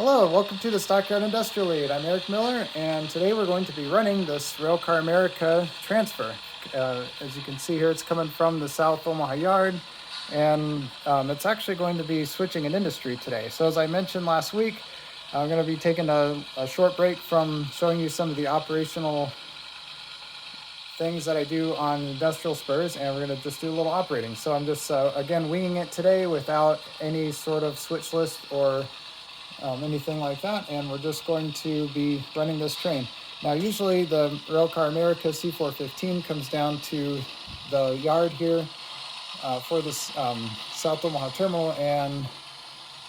Hello, welcome to the Stockyard Industrial Lead. I'm Eric Miller, and today we're going to be running this RailCar America transfer. As you can see here, it's coming from the South Omaha yard, and it's actually going to be switching an industry today. So as I mentioned last week, I'm going to be taking a short break from showing you some of the operational things that I do on industrial spurs, and we're going to just do a little operating. So I'm just, again, winging it today without any sort of switch list or anything like that, and we're just going to be running this train. Now, usually the RailCar America C415 comes down to the yard here for this South Omaha terminal, and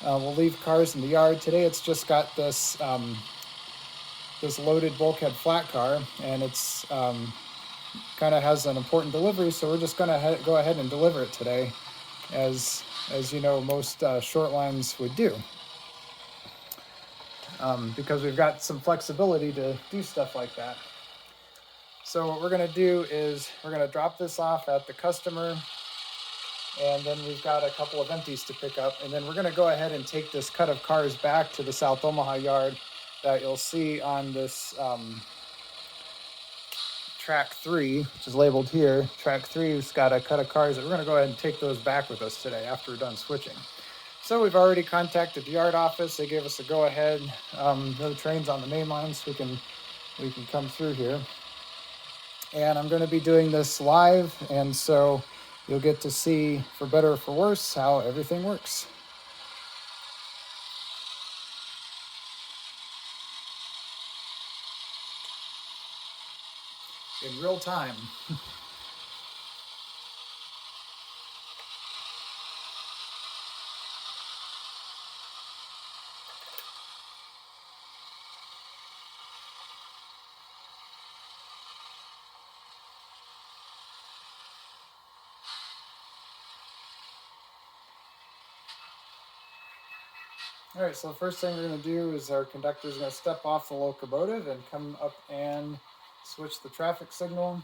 we'll leave cars in the yard. Today it's just got this this loaded bulkhead flat car, and it's kind of has an important delivery, so we're just going to go ahead and deliver it today, as you know, most short lines would do. Because we've got some flexibility to do stuff like that. So what we're going to do is we're going to drop this off at the customer, and then we've got a couple of empties to pick up, and then we're going to go ahead and take this cut of cars back to the South Omaha yard that you'll see on this track 3, which is labeled here. Track 3 has got a cut of cars that we're going to go ahead and take those back with us today after we're done switching. So we've already contacted the yard office. They gave us a go-ahead. No trains on the main line, so we can come through here. And I'm going to be doing this live, and so you'll get to see, for better or for worse, how everything works. In real time. All right, so the first thing we're going to do is our conductor is going to step off the locomotive and come up and switch the traffic signal.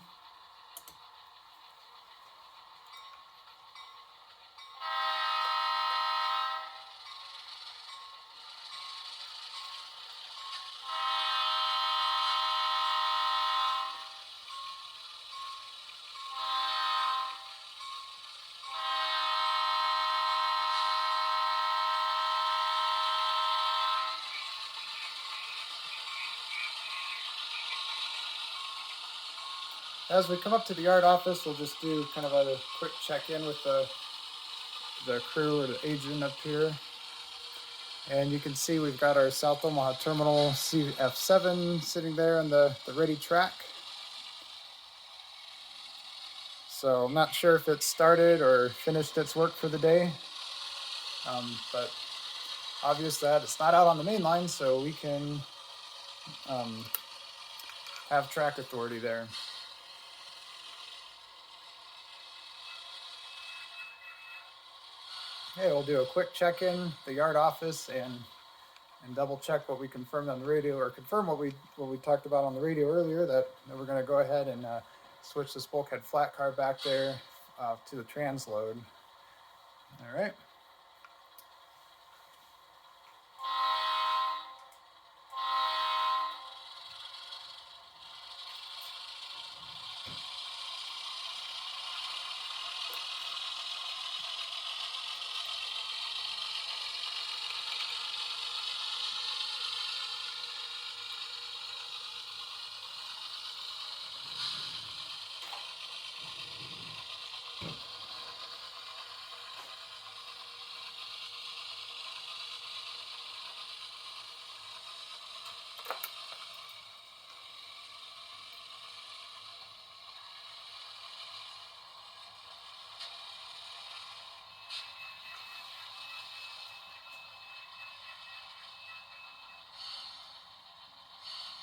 As we come up to the yard office, we'll just do kind of a quick check-in with the crew or the agent up here. And you can see we've got our South Omaha Terminal CF7 sitting there on the ready track. So I'm not sure if it started or finished its work for the day, but obvious that it's not out on the main line, so we can have track authority there. Okay, we'll do a quick check-in the yard office and double check what we confirmed on the radio, or confirm what we talked about on the radio earlier, that we're going to go ahead and switch this bulkhead flat car back there to the transload. All right.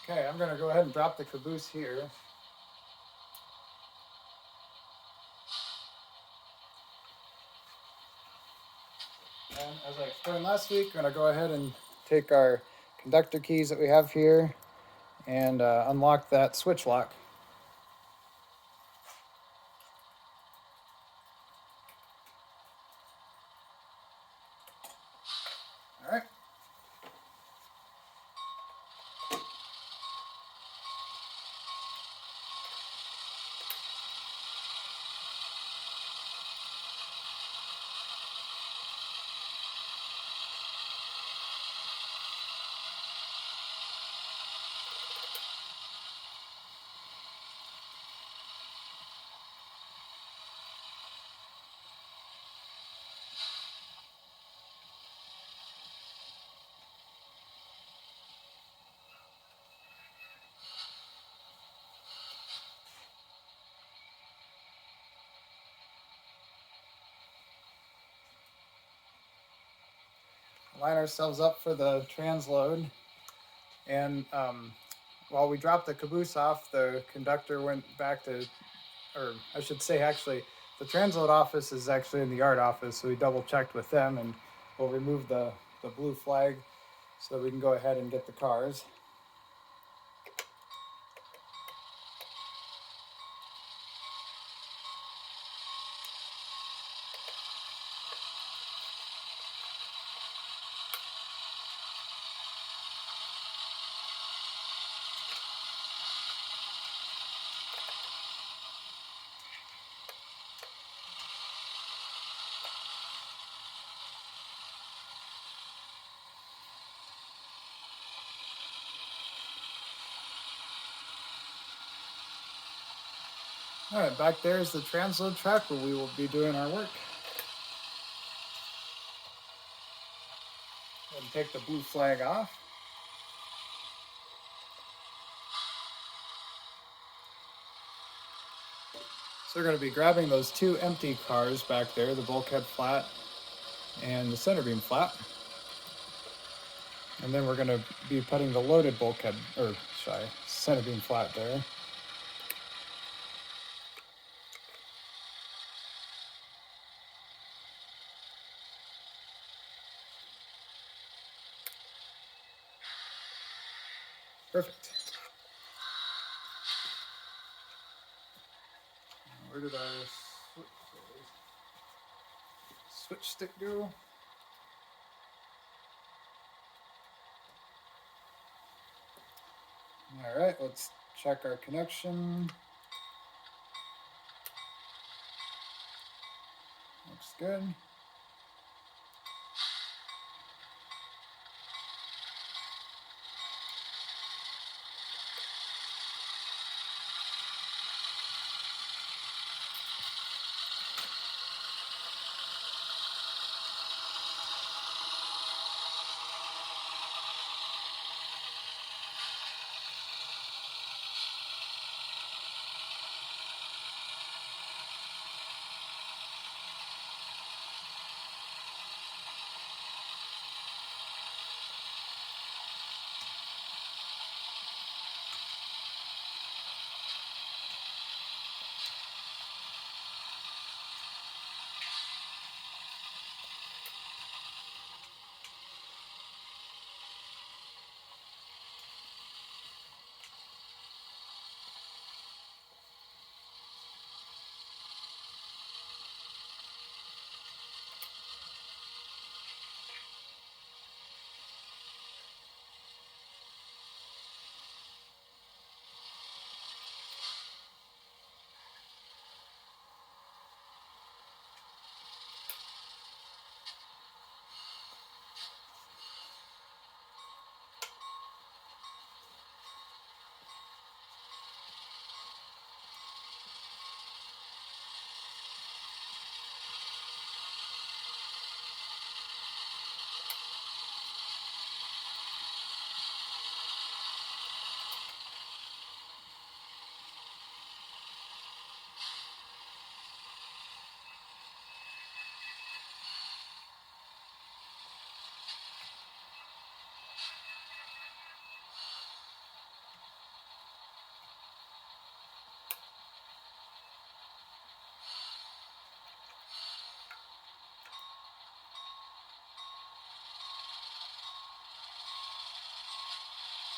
Okay, I'm going to go ahead and drop the caboose here. And as I explained last week, I'm going to go ahead and take our conductor keys that we have here and unlock that switch lock. All right. line ourselves up for the transload. And while we dropped the caboose off, the conductor went back to, or I should say, actually, the transload office is actually in the yard office, so we double checked with them, and we'll remove the blue flag so that we can go ahead and get the cars. All right, back there is the transload track where we will be doing our work. And take the blue flag off. So we're going to be grabbing those two empty cars back there, the bulkhead flat and the center beam flat. And then we're going to be putting the loaded bulkhead, or sorry, center beam flat there. Perfect. Where did our switch stick go? All right, let's check our connection. Looks good.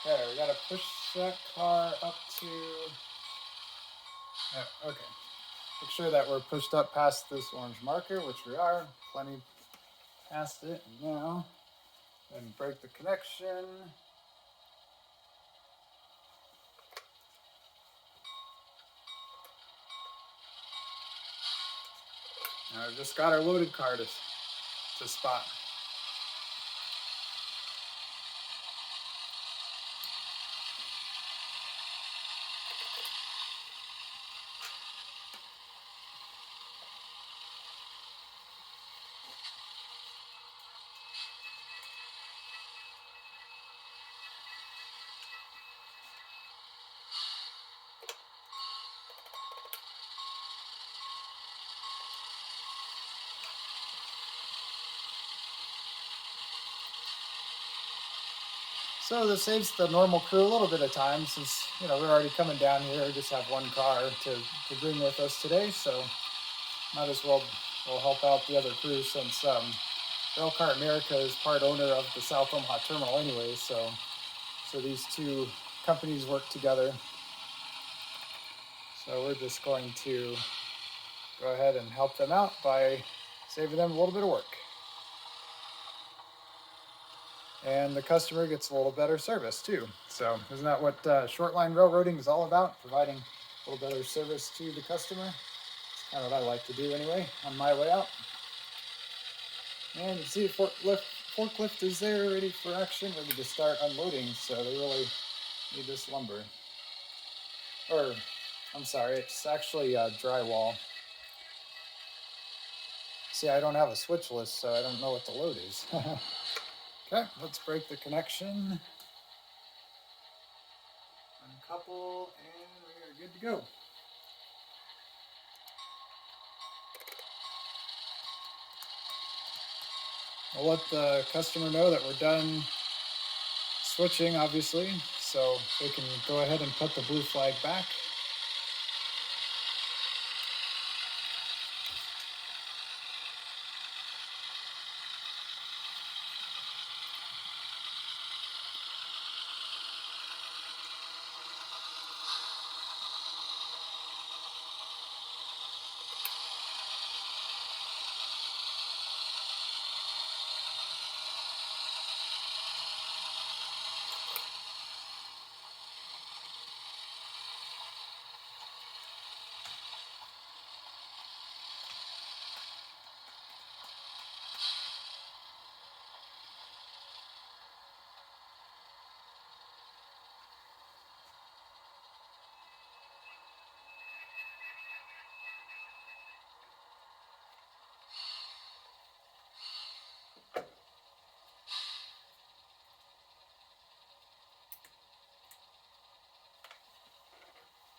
Okay, we gotta push that car up to, okay. Make sure that we're pushed up past this orange marker, which we are, plenty past it. And now, then break the connection. Now I've just got our loaded car to spot. So this saves the normal crew a little bit of time since, we're already coming down here. We just have one car to bring with us today, so might as well we'll help out the other crew since RailCar America is part owner of the South Omaha terminal anyway, so these two companies work together. So we're just going to go ahead and help them out by saving them a little bit of work. And the customer gets a little better service too. So isn't that what short line railroading is all about? Providing a little better service to the customer. It's kind of what I like to do anyway on my way out. And you see the forklift is there ready for action, ready to start unloading. So they really need this lumber. Or, I'm sorry, it's actually drywall. See, I don't have a switch list, so I don't know what the load is. Okay, let's break the connection. Uncouple, and we are good to go. I'll let the customer know that we're done switching, obviously, so they can go ahead and put the blue flag back.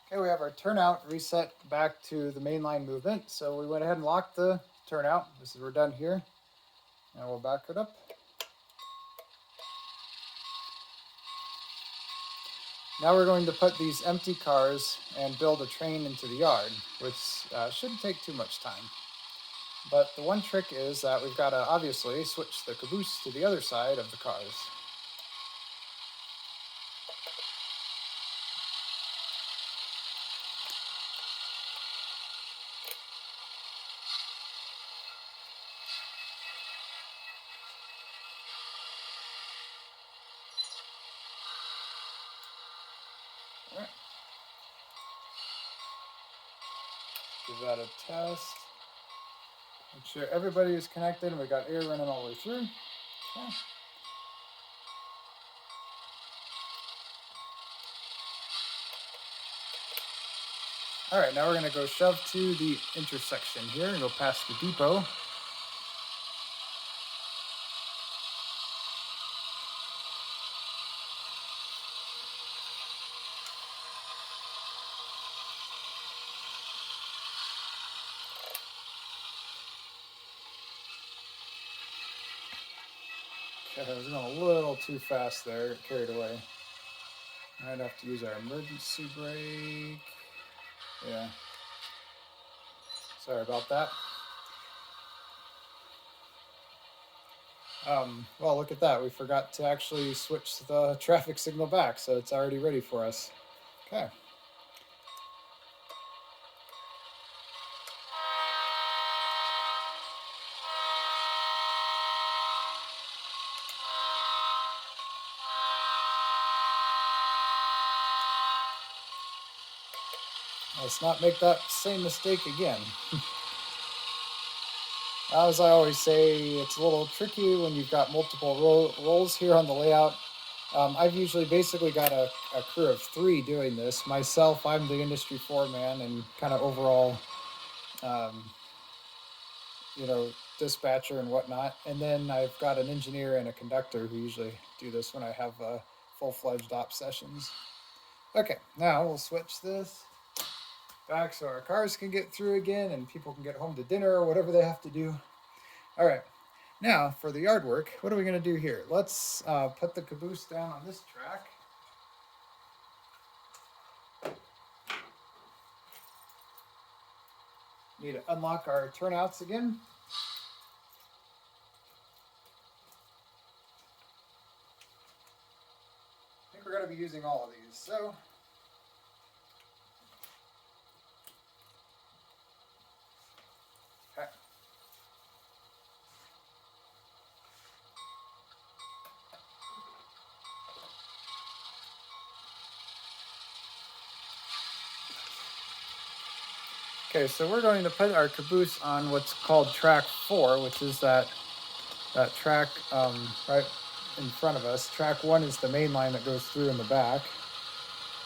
Okay, we have our turnout reset back to the mainline movement. So we went ahead and locked the turnout. We're done here. And we'll back it up. Now we're going to put these empty cars and build a train into the yard, which shouldn't take too much time. But the one trick is that we've got to obviously switch the caboose to the other side of the cars. All right. Give that a test. Make sure everybody is connected and we got air running all the way through. Okay. All right, now we're gonna go shove to the intersection here and go past the depot. Okay, I was going a little too fast there, got carried away. Might have to use our emergency brake. Yeah. Sorry about that. Well, look at that. We forgot to actually switch the traffic signal back, so it's already ready for us. Okay. Let's not make that same mistake again. As I always say, it's a little tricky when you've got multiple roles here on the layout. I've usually basically got a crew of 3 doing this. Myself, I'm the industry foreman and kind of overall, dispatcher and whatnot. And then I've got an engineer and a conductor who usually do this when I have full-fledged op sessions. Okay, now we'll switch this back so our cars can get through again and people can get home to dinner or whatever they have to do. All right, Now for the yard work, what are we going to do here? Let's put the caboose down on this track. Need to unlock our turnouts again. I think we're going to be using all of these, so okay. Okay, so we're going to put our caboose on what's called track 4, which is that track right in front of us. Track 1 is the main line that goes through in the back,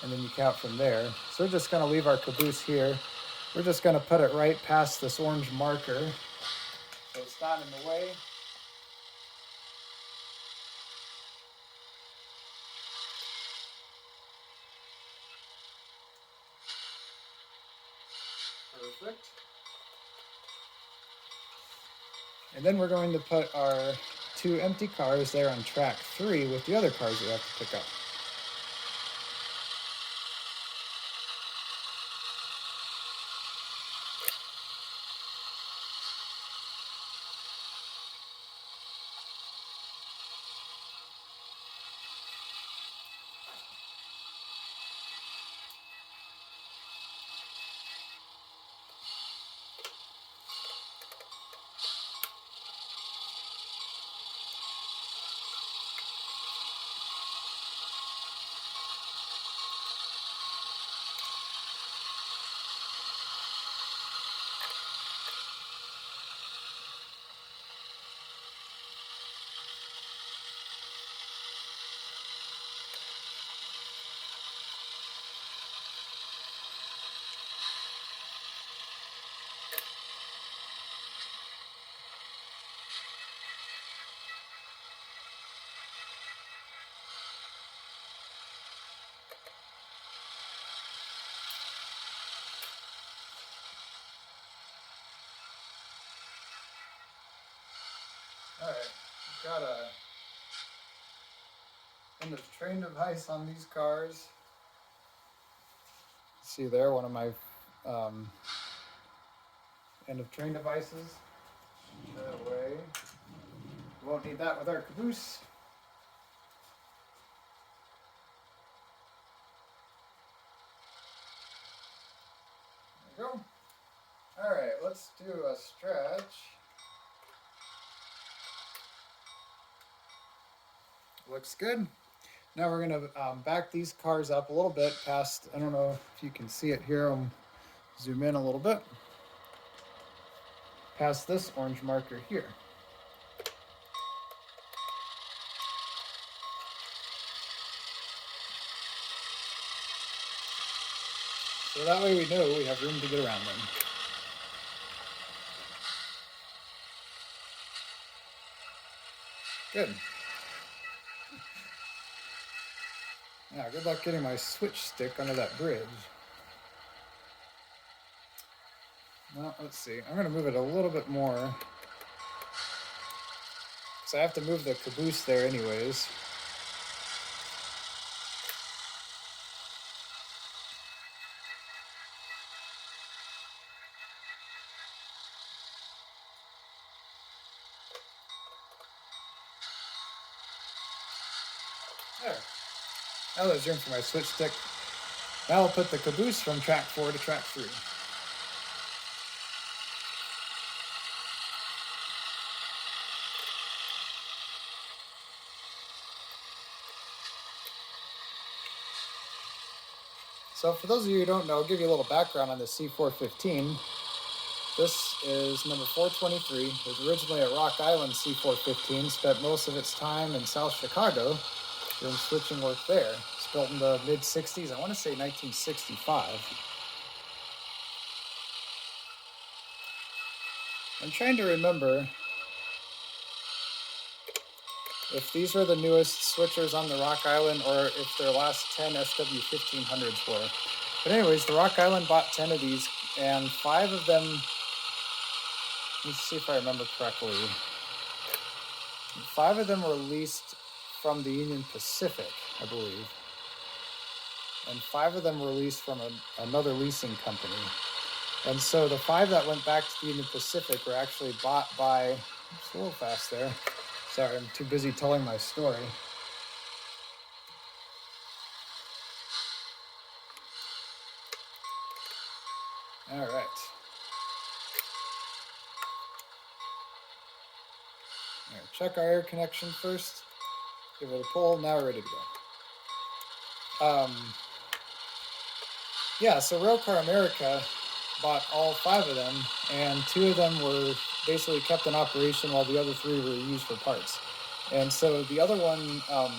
and then you count from there. So we're just going to leave our caboose here. We're just going to put it right past this orange marker so it's not in the way. Perfect. And then we're going to put our 2 empty cars there on track 3 with the other cars we have to pick up. Alright, we've got a end of train device on these cars. See there, one of my end of train devices. That way. We won't need that with our caboose. There we go. Alright, let's do a stretch. Looks good. Now we're going to back these cars up a little bit past, I don't know if you can see it here, I'll zoom in a little bit, past this orange marker here. So that way we know we have room to get around them. Good. Now, good luck getting my switch stick under that bridge. Well, let's see. I'm going to move it a little bit more, because I have to move the caboose there anyways. There. Now there's room for my switch stick. Now I'll put the caboose from track 4 to track 3. So for those of you who don't know, I'll give you a little background on the C415. This is number 423. It was originally a Rock Island C415, spent most of its time in South Chicago doing switching work there. It's built in the mid-60s, I want to say 1965. I'm trying to remember if these were the newest switchers on the Rock Island or if their last 10 SW1500s were. But anyways, the Rock Island bought 10 of these, and 5 of them, let's see if I remember correctly. 5 of them were leased from the Union Pacific, I believe. And 5 of them were leased from another leasing company. And so the 5 that went back to the Union Pacific were actually bought by, it's a little fast there. Sorry, I'm too busy telling my story. All right. All right, check our air connection first. Give it a pull. Now we're ready to go. Yeah, so RailCar America bought all 5 of them, and 2 of them were basically kept in operation while the other 3 were used for parts. And so the other one, I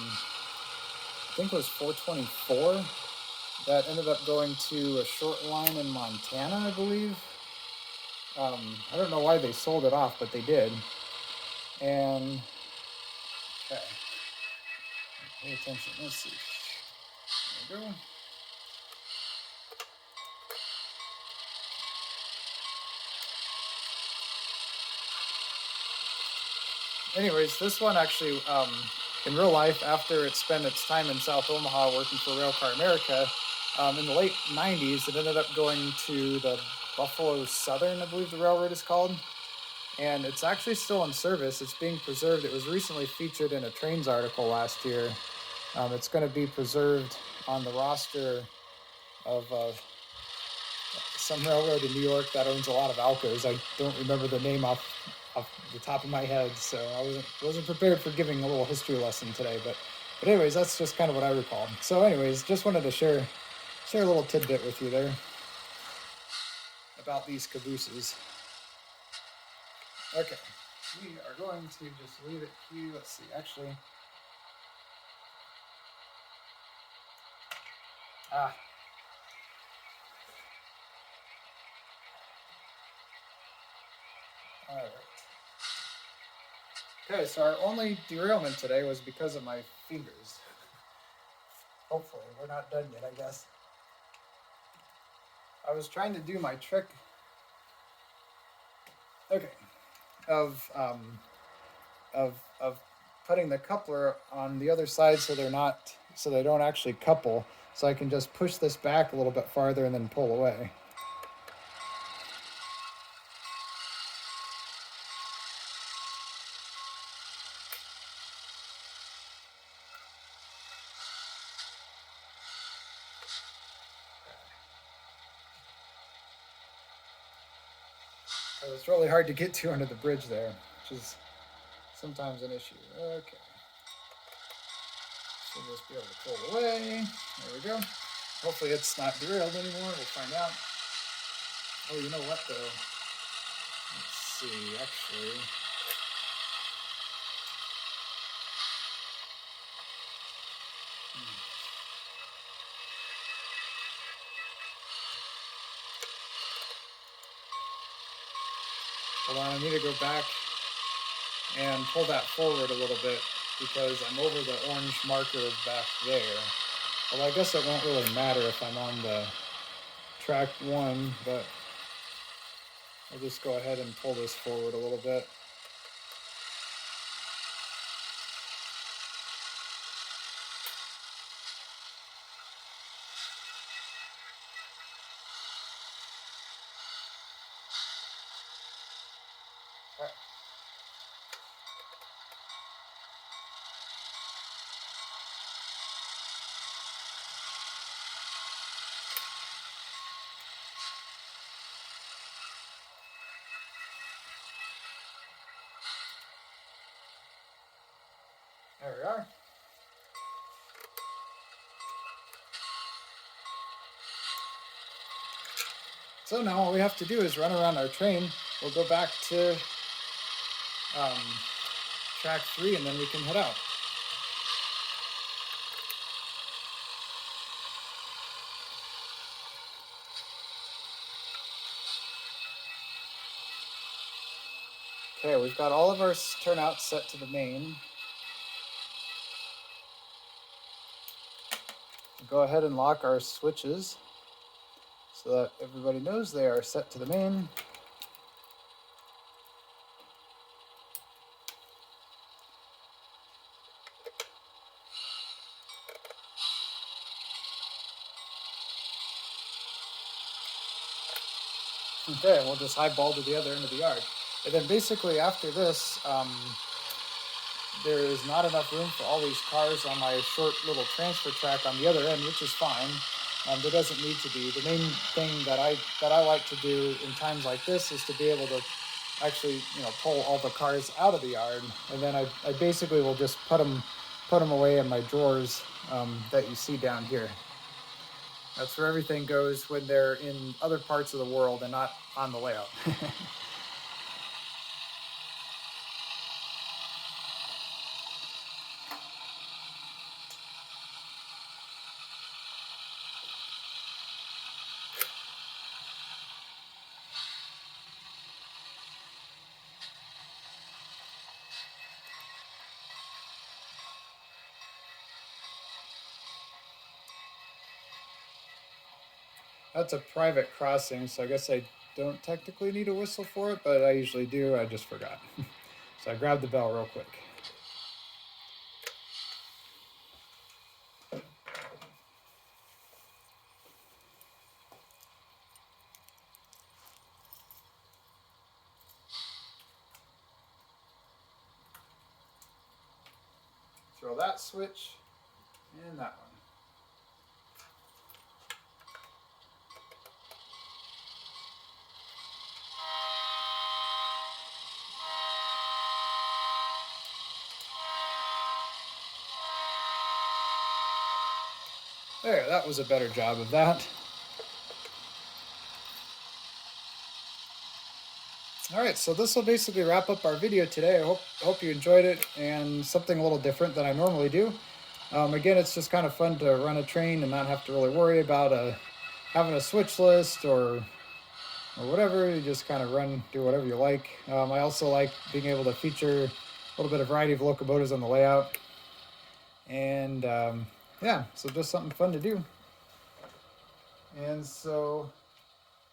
think it was 424, that ended up going to a short line in Montana, I believe. I don't know why they sold it off, but they did. And, okay, pay attention, let's see. There we go. Anyways, this one actually, in real life, after it spent its time in South Omaha working for RailCar America, in the late 90s, it ended up going to the Buffalo Southern, I believe the railroad is called. And it's actually still in service. It's being preserved. It was recently featured in a Trains article last year. It's going to be preserved on the roster of some railroad in New York that owns a lot of Alcos. I don't remember the name off the top of my head, so I wasn't prepared for giving a little history lesson today. But anyways, that's just kind of what I recall. So anyways, just wanted to share a little tidbit with you there about these cabooses. Okay, we are going to just leave it here. Let's see, actually. All right. Okay, so our only derailment today was because of my fingers. Hopefully, we're not done yet, I guess. I was trying to do my trick. Okay, of putting the coupler on the other side so they don't actually couple. So I can just push this back a little bit farther and then pull away. It's really hard to get to under the bridge there, which is sometimes an issue. Okay. So we'll just be able to pull away. There we go. Hopefully it's not derailed anymore. We'll find out. Oh, you know what though? Let's see, actually. Hold on, I need to go back and pull that forward a little bit because I'm over the orange marker back there. Well, I guess it won't really matter if I'm on the track 1, but I'll just go ahead and pull this forward a little bit. There we are. So now all we have to do is run around our train. We'll go back to track 3 and then we can head out. Okay, we've got all of our turnouts set to the main. Go ahead and lock our switches so that everybody knows they are set to the main. Okay, and we'll just highball to the other end of the yard. And then basically after this, there is not enough room for all these cars on my short little transfer track on the other end, which is fine. There doesn't need to be. The main thing that I like to do in times like this is to be able to actually, pull all the cars out of the yard, and then I basically will just put them away in my drawers that you see down here. That's where everything goes when they're in other parts of the world and not on the layout. That's a private crossing, so I guess I don't technically need a whistle for it, but I usually do. I just forgot. So I grabbed the bell real quick. Throw that switch and that one. There, that was a better job of that. Alright, so this will basically wrap up our video today. I hope you enjoyed it, and something a little different than I normally do. Again, it's just kind of fun to run a train and not have to really worry about having a switch list or whatever. You just kind of do whatever you like. I also like being able to feature a little bit of variety of locomotives on the layout. And yeah, so just something fun to do. And so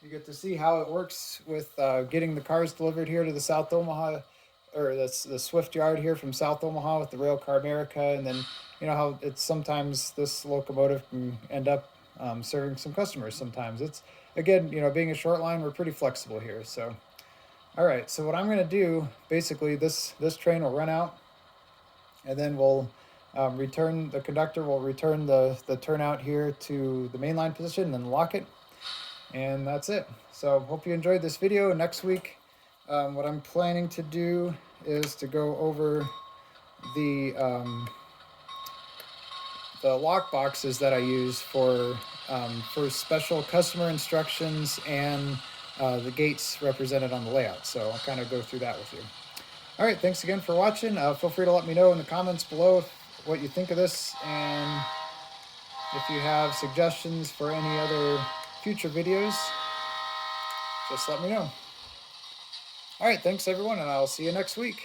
you get to see how it works with getting the cars delivered here to the South Omaha, or the Swift yard here from South Omaha with the RailCar America. And then, how it's sometimes this locomotive can end up serving some customers sometimes. It's, again, being a short line, we're pretty flexible here. So, all right, so what I'm going to do, basically, this train will run out, and then we'll the conductor will return the turnout here to the mainline position and then lock it. And that's it. So hope you enjoyed this video. Next week, what I'm planning to do is to go over the lock boxes that I use for special customer instructions and the gates represented on the layout. So I'll kind of go through that with you. All right, thanks again for watching. Feel free to let me know in the comments below what you think of this, and if you have suggestions for any other future videos, just let me know. All right, thanks everyone, and I'll see you next week.